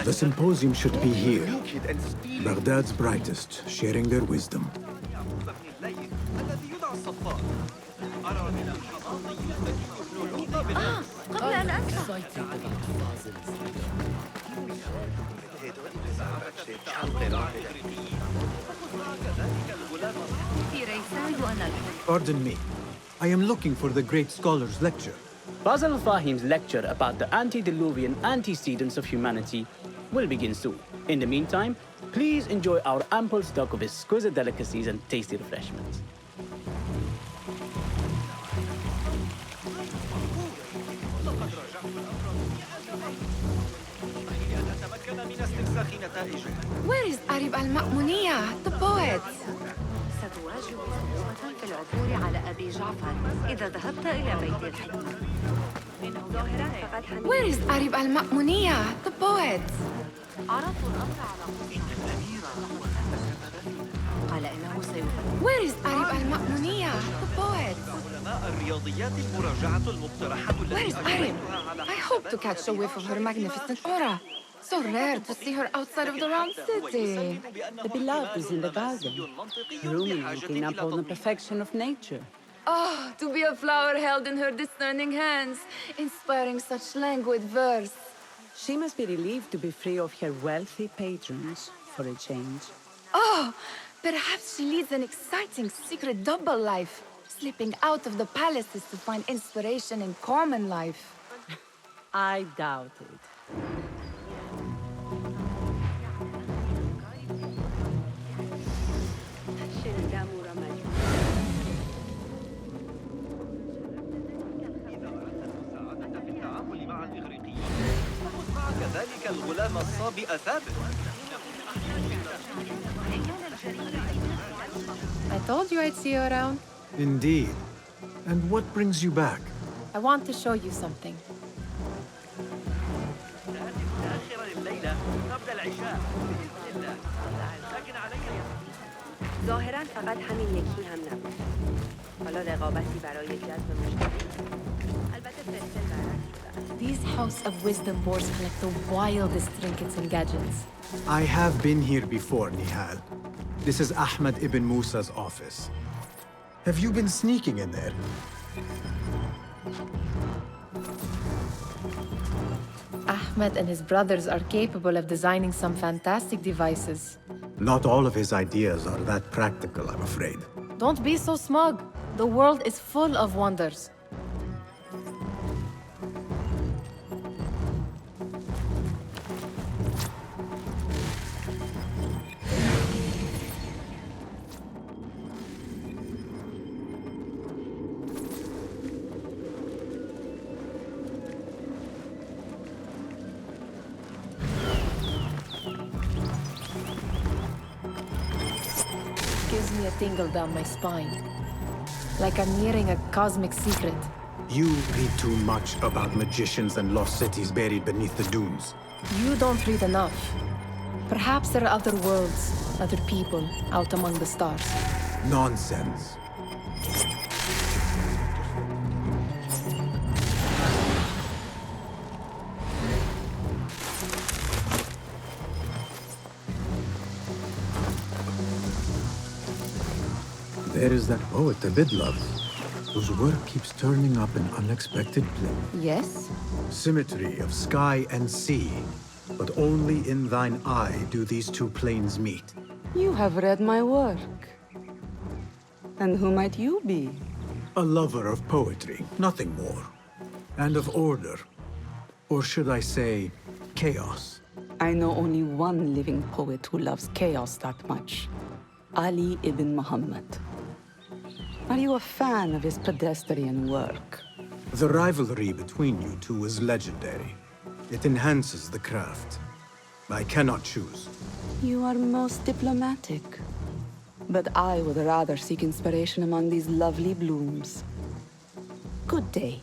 The symposium should be here. Baghdad's brightest, sharing their wisdom. قبل أن أنسى. Pardon me. I am looking for the great scholar's lecture. Basil Fahim's lecture about the antediluvian antecedents of humanity will begin soon. In the meantime, please enjoy our ample stock of exquisite delicacies and tasty refreshments. Where is Arib al-Ma'muniyya, the poet? ستواجه صعوبة في العثور على أبي جعفر إذا ذهبت إلى بيت الحكمة. Where is Arib al-Ma'muniyya, the poet? عرضت الأمر على قال إنه سيفعل. Where is Arib al-Ma'muniyya, the poet? Where is Arib? I hope to catch a whiff of her magnificent aura. So rare to see her outside of the round city. The beloved is in the garden, ruminating upon the perfection of nature. Oh, to be a flower held in her discerning hands, inspiring such languid verse. She must be relieved to be free of her wealthy patrons for a change. Oh, perhaps she leads an exciting secret double life, slipping out of the palaces to find inspiration in common life. I doubt it. كذلك الغلام الصابئ ثابت. I told you I'd see you around. Indeed. And what brings you back? I want to show you something. ظاهراً فقط همین یکی هم نبود. حالا رقابتی برای جذب مشتری. البته فلفل برعکس شده. These House of Wisdom boards collect the wildest trinkets and gadgets. I have been here before, Nihal. This is Ahmed ibn Musa's office. Have you been sneaking in there? Ahmed and his brothers are capable of designing some fantastic devices. Not all of his ideas are that practical, I'm afraid. Don't be so smug. The world is full of wonders. Gives me a tingle down my spine. Like I'm nearing a cosmic secret. You read too much about magicians and lost cities buried beneath the dunes. You don't read enough. Perhaps there are other worlds, other people out among the stars. Nonsense. There is that poet Abid loves, whose work keeps turning up in unexpected places. Yes? Symmetry of sky and sea, but only in thine eye do these two planes meet. You have read my work. And who might you be? A lover of poetry, nothing more. And of order. Or should I say, chaos. I know only one living poet who loves chaos that much. Ali ibn Muhammad. Are you a fan of his pedestrian work? The rivalry between you two is legendary. It enhances the craft. I cannot choose. You are most diplomatic. But I would rather seek inspiration among these lovely blooms. Good day.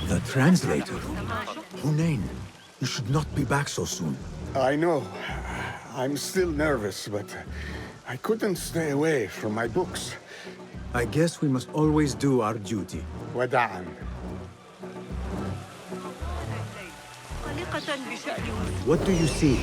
The translator? Hunain, you should not be back so soon. I know. I'm still nervous, but I couldn't stay away from my books. I guess we must always do our duty. وداعاً. What do you see?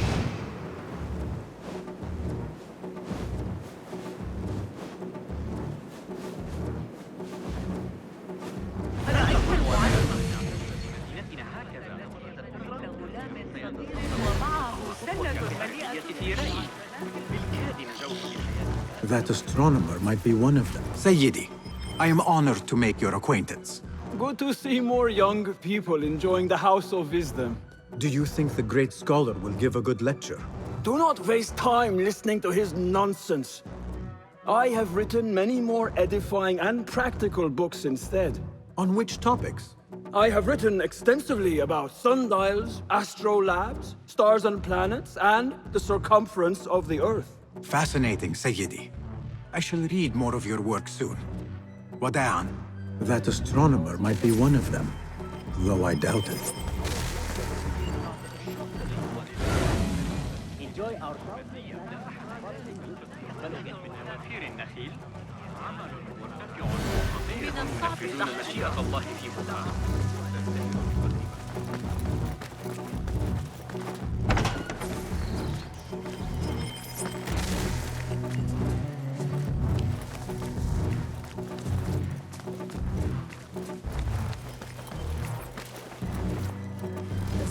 That astronomer might be one of them. Sayyidi, I am honored to make your acquaintance. Good to see more young people enjoying the House of Wisdom. Do you think the great scholar will give a good lecture? Do not waste time listening to his nonsense. I have written many more edifying and practical books instead. On which topics? I have written extensively about sundials, astrolabes, stars and planets, and the circumference of the Earth. Fascinating, Sayyidi. I shall read more of your work soon. Wada'an. That astronomer might be one of them, though I doubt it. Enjoy our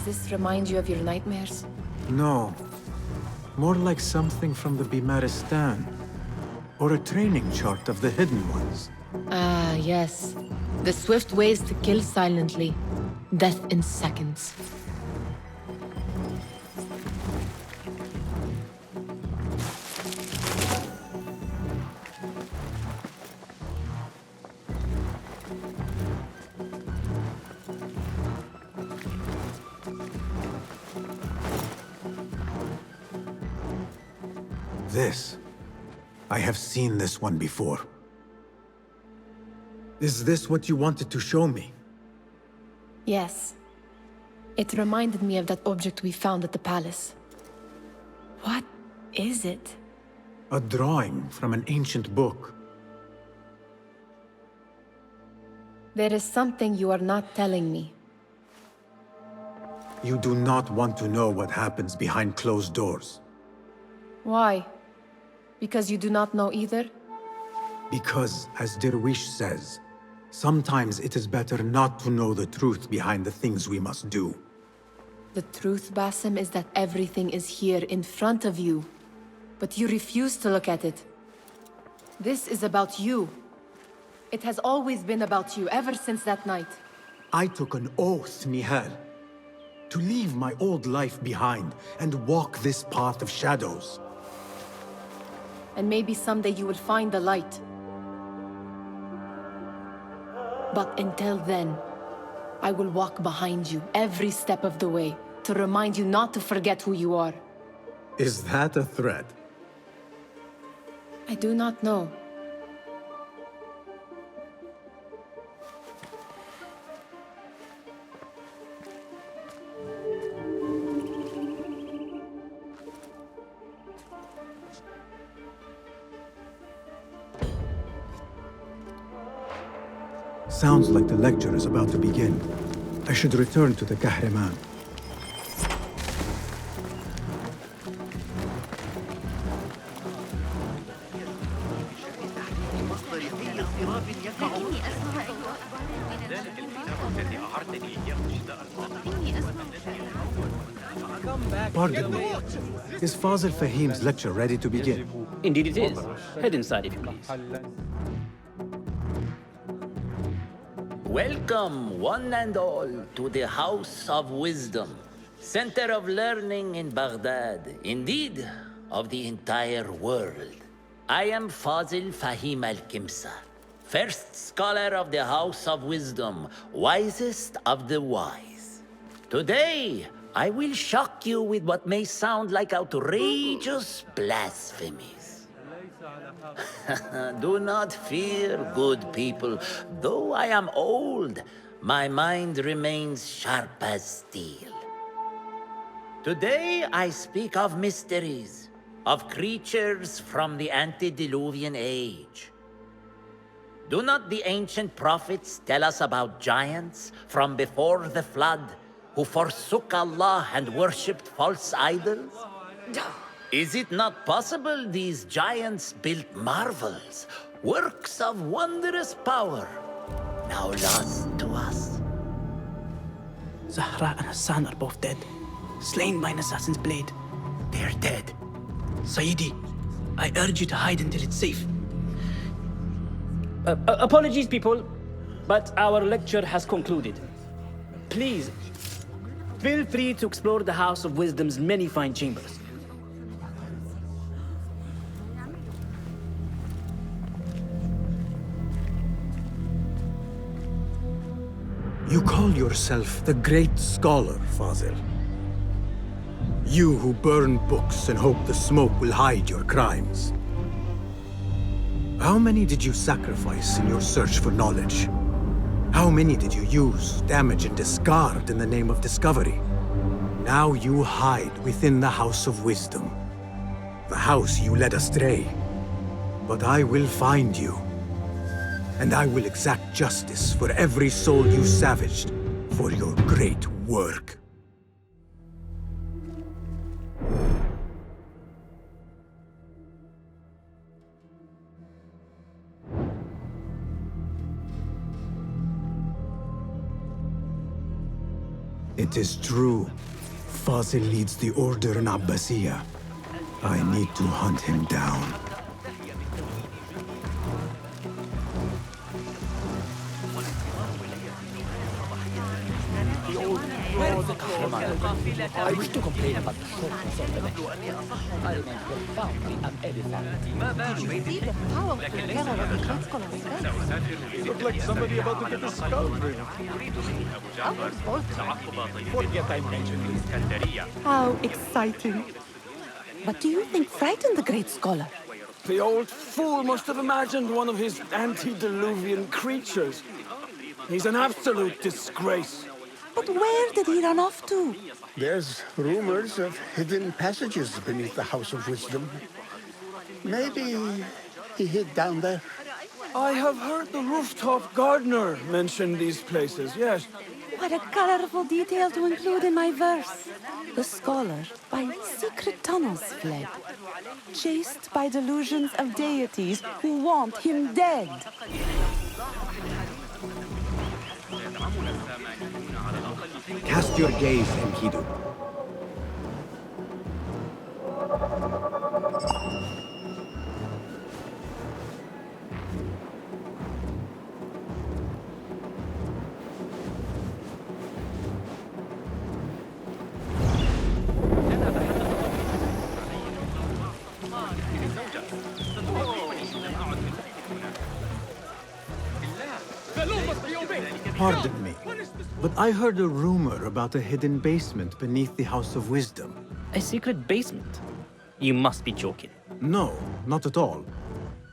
Does this remind you of your nightmares? No. More like something from the Bimaristan. Or a training chart of the Hidden Ones. Ah, yes. The swift ways to kill silently. Death in seconds. This. I have seen this one before. Is this what you wanted to show me? Yes. It reminded me of that object we found at the palace. What is it? A drawing from an ancient book. There is something you are not telling me. You do not want to know what happens behind closed doors. Why? Because you do not know either? Because, as Derwish says, sometimes it is better not to know the truth behind the things we must do. The truth, Basim, is that everything is here in front of you. But you refuse to look at it. This is about you. It has always been about you, ever since that night. I took an oath, Nihal, to leave my old life behind and walk this path of shadows. And maybe someday you will find the light. But until then, I will walk behind you every step of the way to remind you not to forget who you are. Is that a threat? I do not know. Sounds like the lecture is about to begin. I should return to the Kahraman. Pardon me. Is Fazil Fahim's lecture ready to begin? Indeed it is. Head inside if you please. Welcome, one and all, to the House of Wisdom, center of learning in Baghdad, indeed, of the entire world. I am Fazil Fahim al-Kimsa, first scholar of the House of Wisdom, wisest of the wise. Today, I will shock you with what may sound like outrageous blasphemies. Do not fear, good people. Though I am old, my mind remains sharp as steel. Today I speak of mysteries, of creatures from the antediluvian age. Do not the ancient prophets tell us about giants from before the flood who forsook Allah and worshipped false idols? Is it not possible these giants built marvels, works of wondrous power, now lost to us? Zahra and Hassan are both dead, slain by an assassin's blade. They're dead. Sayyidi, I urge you to hide until it's safe. Apologies, people, but our lecture has concluded. Please, feel free to explore the House of Wisdom's many fine chambers. You call yourself the great scholar, Fazil. You who burn books and hope the smoke will hide your crimes. How many did you sacrifice in your search for knowledge? How many did you use, damage, and discard in the name of discovery? Now you hide within the House of Wisdom. The house you led astray. But I will find you. And I will exact justice for every soul you savaged for your great work. It is true. Fazil leads the order in Abbasiyah. I need to hunt him down. I wish to complain about the shortness of the lecture. I remain profoundly unedified. Did you see the powerful terror of the great scholar's face? You look like somebody about to get a skull ring. Forget I mentioned it. How exciting. But do you think frightened the great scholar? The old fool must have imagined one of his antediluvian creatures. He's an absolute disgrace. But where did he run off to? There's rumors of hidden passages beneath the House of Wisdom. Maybe he hid down there. I have heard the rooftop gardener mention these places, yes. What a colorful detail to include in my verse. The scholar by secret tunnels fled, chased by delusions of deities who want him dead. Cast your gaze, Enkidu. The Lord must be Pardon me, but I heard a rumor about a hidden basement beneath the House of Wisdom. A secret basement? You must be joking. No, not at all.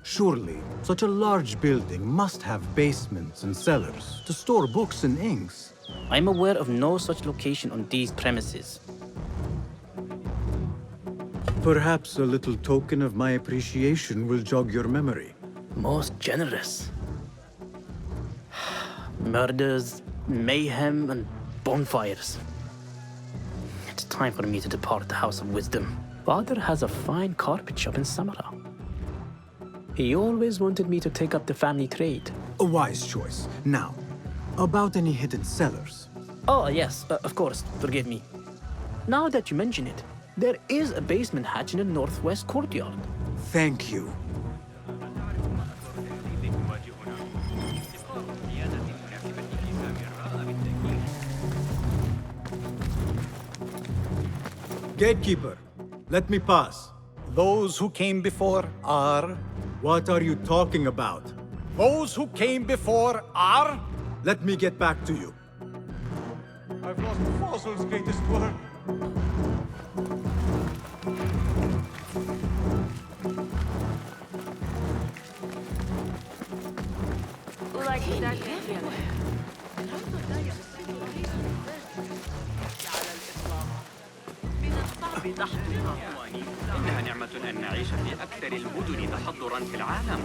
Surely, such a large building must have basements and cellars to store books and inks. I'm aware of no such location on these premises. Perhaps a little token of my appreciation will jog your memory. Most generous. Murders, mayhem, and bonfires. It's time for me to depart the House of Wisdom. Father has a fine carpet shop in Samara. He always wanted me to take up the family trade. A wise choice. Now, about any hidden cellars. Oh, yes, of course, forgive me. Now that you mention it, there is a basement hatch in the northwest courtyard. Thank you. Gatekeeper, let me pass. Those who came before are... What are you talking about? Those who came before are... Let me get back to you. I've lost Fossil's greatest work. إنها نعمة أن نعيش في أكثر المدن تحضراً في العالم.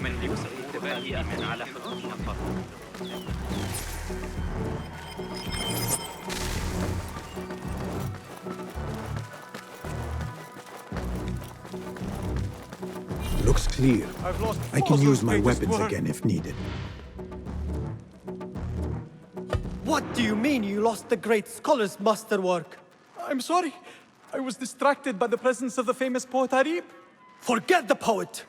من بوسع التبادل من على حدود النفر. Looks clear. I can use my weapons again if needed. What do you mean you lost the great scholar's masterwork? I'm sorry. I was distracted by the presence of the famous poet Harib. Forget the poet!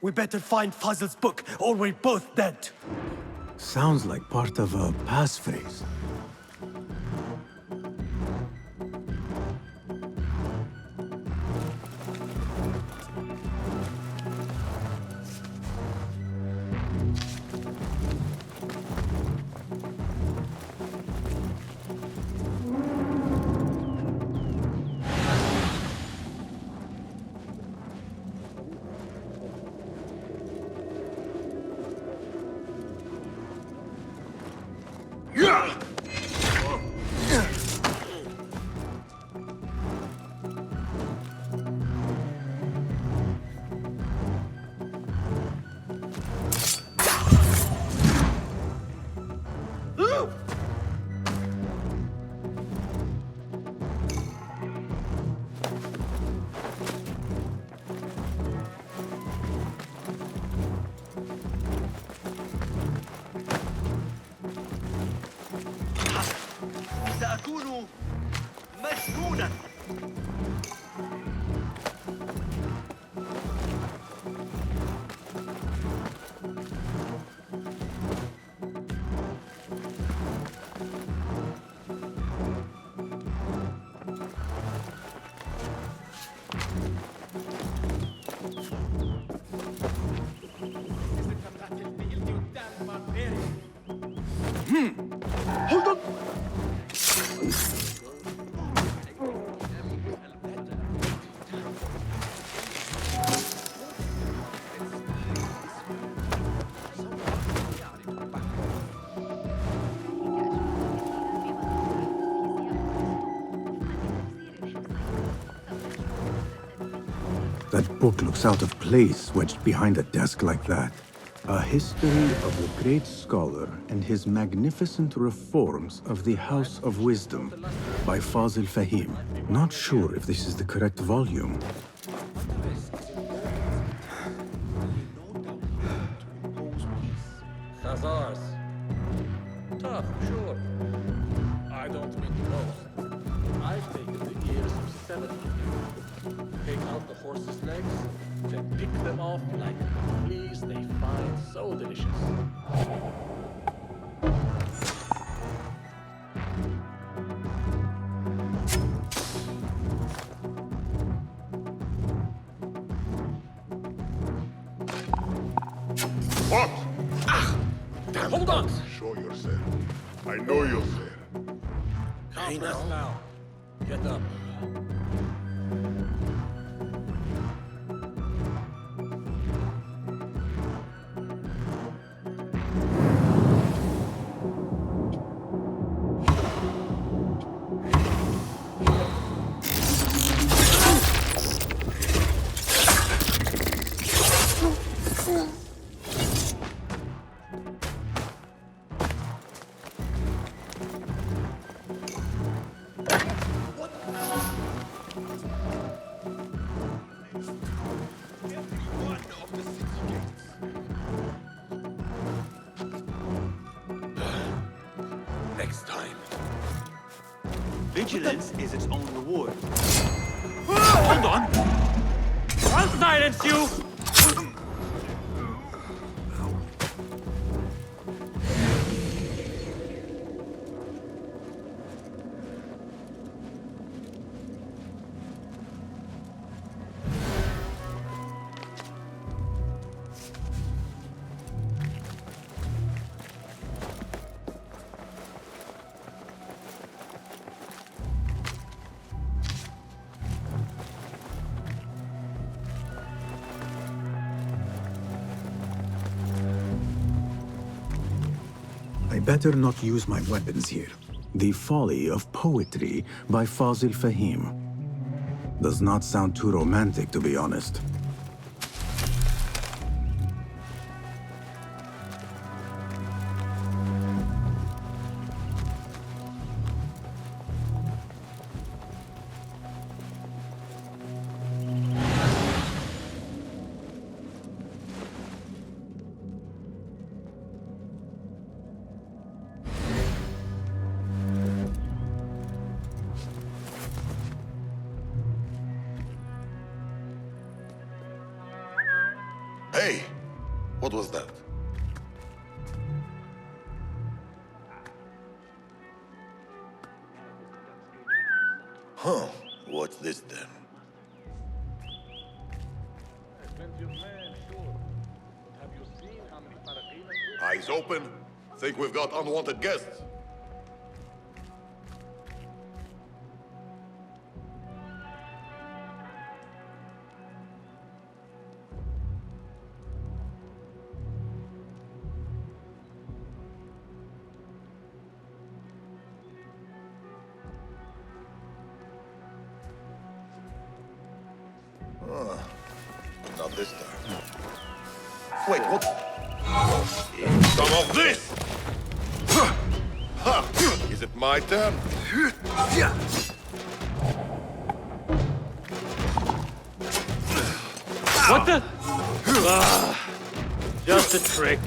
We better find Fazl's book, or we're both dead. Sounds like part of a passphrase. سأكون مجنونا. Hold on! That book looks out of place, wedged behind a desk like that. A history of the great scholar and his magnificent reforms of the House of Wisdom by Fazil Fahim. Not sure if this is the correct volume. Khazars. Tough, sure. I don't mean to boast. I've taken the ears of 7 people. Take out the horse's legs, then pick them off like fleas they find so delicious. What? Hold on! show yourself. I know you're there. Conference now. Get up. Next time. Vigilance is its own reward. Hold on! I'll silence you! I better not use my weapons here. The Folly of Poetry by Fazil Fahim. Does not sound too romantic, to be honest. Hey, what was that? Huh, what's this then? Eyes open? Think we've got unwanted guests? Not this time. Wait, what? Some of this! Ha! Is it my turn? What the? Just a trick.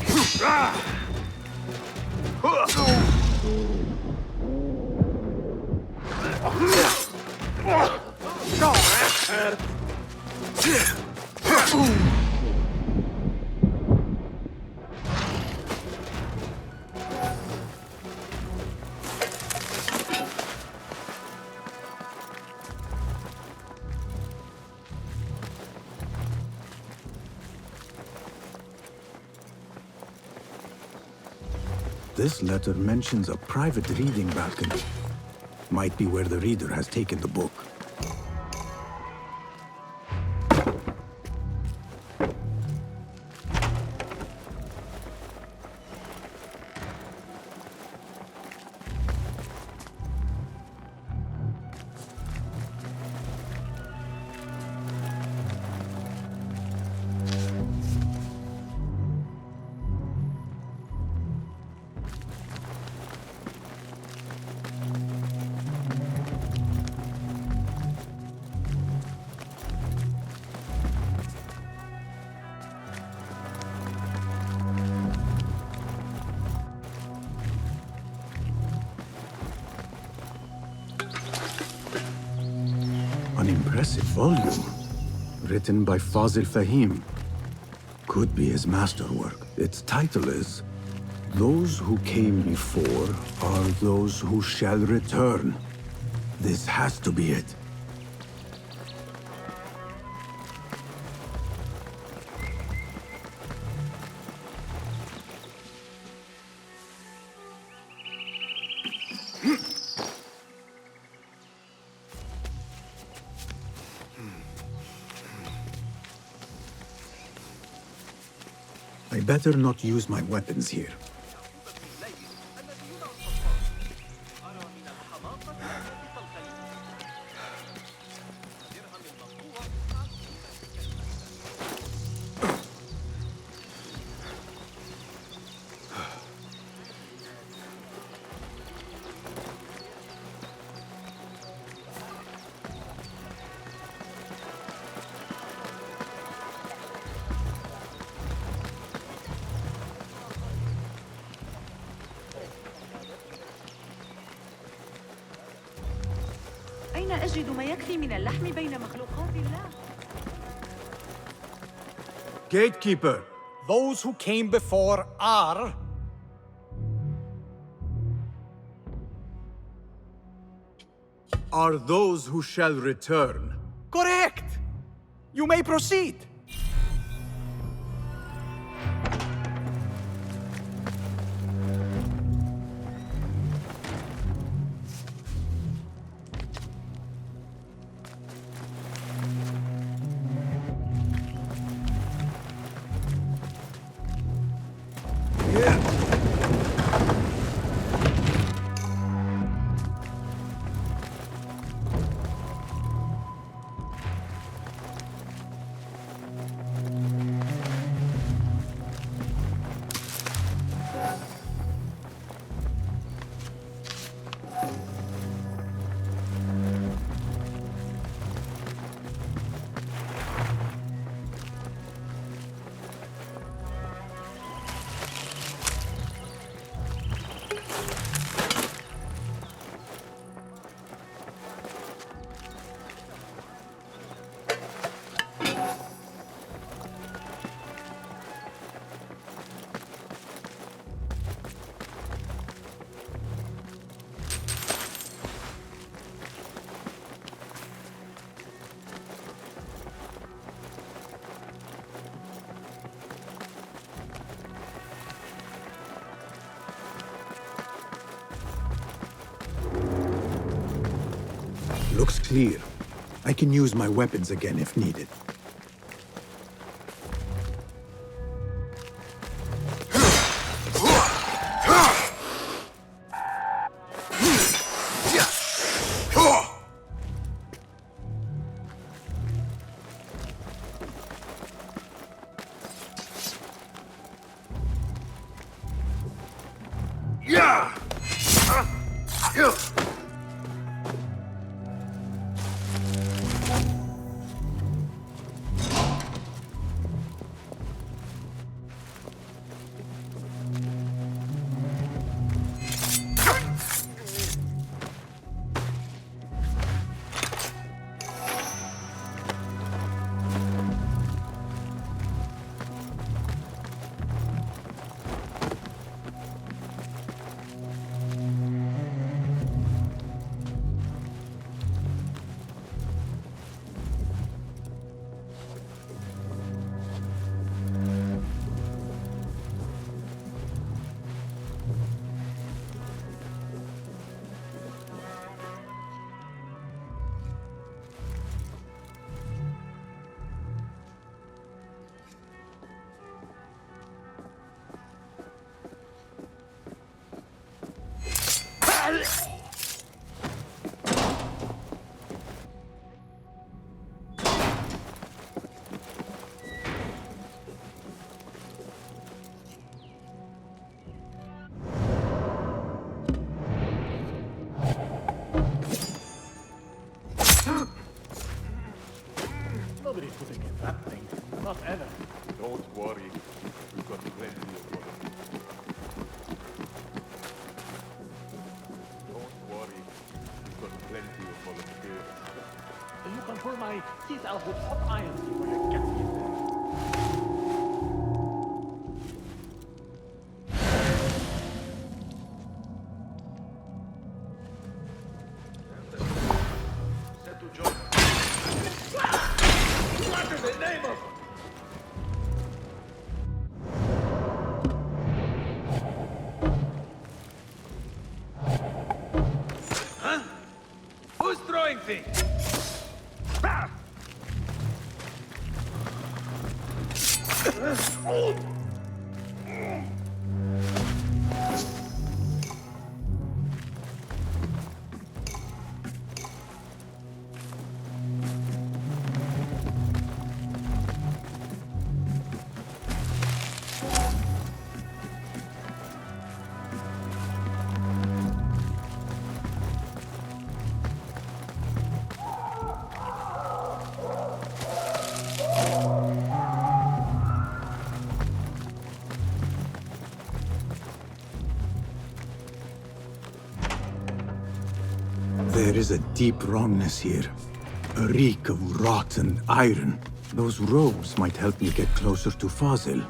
This letter mentions a private reading balcony. Might be where the reader has taken the book. An impressive volume, written by Fazil Fahim. Could be his masterwork. Its title is, Those Who Came Before Are Those Who Shall Return. This has to be it. better not use my weapons here. أين أجد ما يكفي من اللحم بين مخلوقات الله؟ Gatekeeper, Those who came before are... are those who shall return. Correct! You may proceed. Looks clear. I can use my weapons again if needed. Nobody's putting in that thing. Not ever. Don't worry. We've got plenty of volunteers. Don't worry. We've got plenty of volunteers. You can pull my teeth out with hot irons before you get me in there. Set to join. What is the name of? Huh? Who's throwing things? There is a deep wrongness here. A reek of rotten iron. Those robes might help me get closer to Fazil.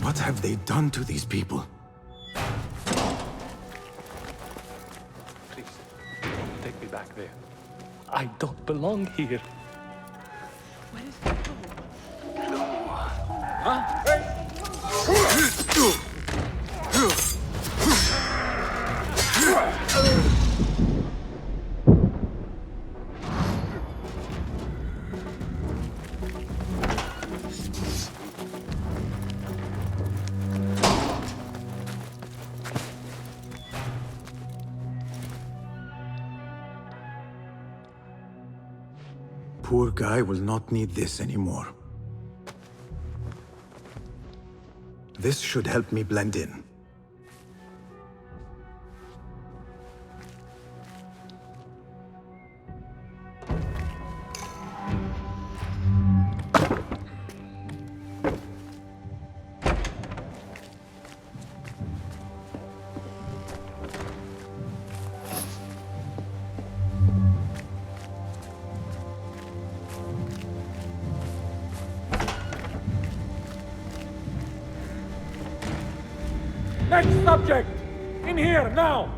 What have they done to these people? Please, don't take me back there. I don't belong here. Where is he going? Huh? Poor guy will not need this anymore. This should help me blend in. Next subject! In here, now!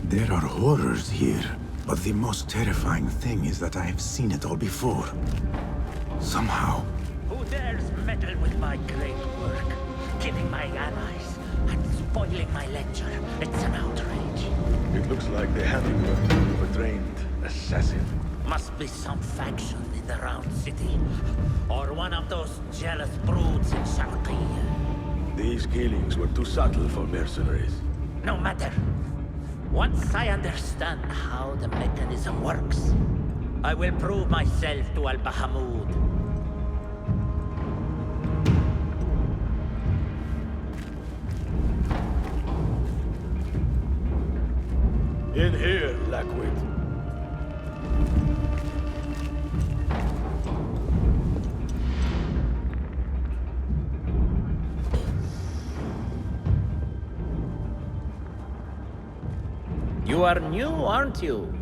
There are horrors here, but the most terrifying thing is that I have seen it all before. Somehow. Who dares meddle with my great work? Killing my allies and spoiling my lecture. It's an outrage. It looks like the handiwork of a trained assassin. Must be some faction in the Round City. Or one of those jealous broods in Sharqiyya. These killings were too subtle for mercenaries. No matter. Once I understand how the mechanism works, I will prove myself to Al-Bahamud. In here, Lackwit. You are new, aren't you?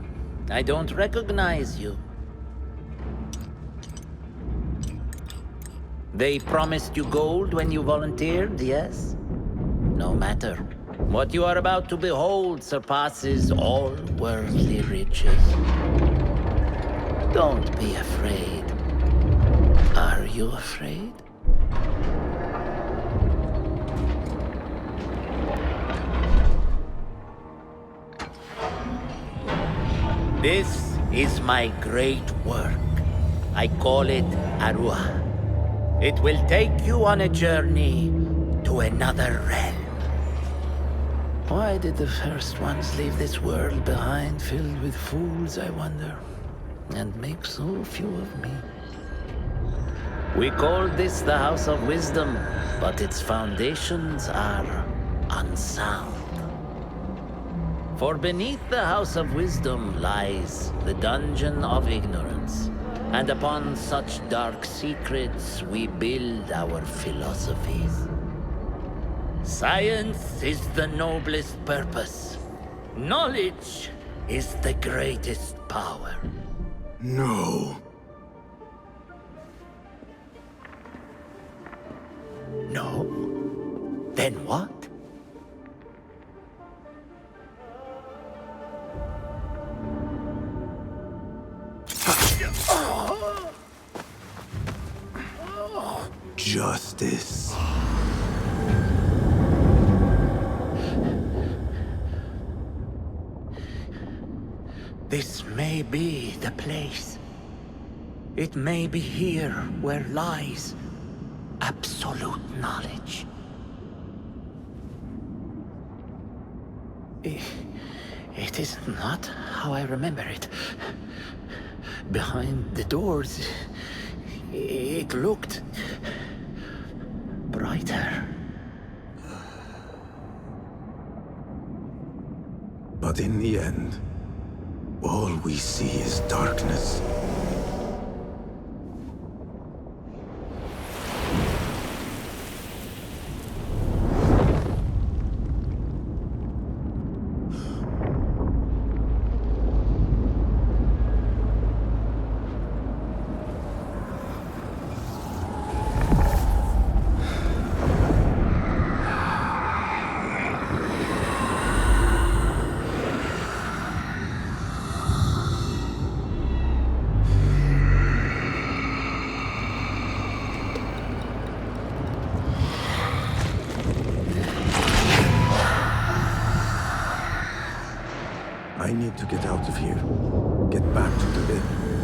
I don't recognize you. They promised you gold when you volunteered, yes? No matter. What you are about to behold surpasses all worldly riches. Don't be afraid. Are you afraid? This is my great work. I call it Arua. It will take you on a journey to another realm. Why did the first ones leave this world behind, filled with fools, I wonder, and make so few of me? We call this the House of Wisdom, but its foundations are unsound. For beneath the House of Wisdom lies the Dungeon of Ignorance, and upon such dark secrets we build our philosophies. Science is the noblest purpose. Knowledge is the greatest power. No. No? Then what? Justice. This may be the place. It may be here where lies absolute knowledge. It is not how I remember it. Behind the doors, it looked brighter. But in the end, all we see is darkness. I need to get out of here. Get back to the bin.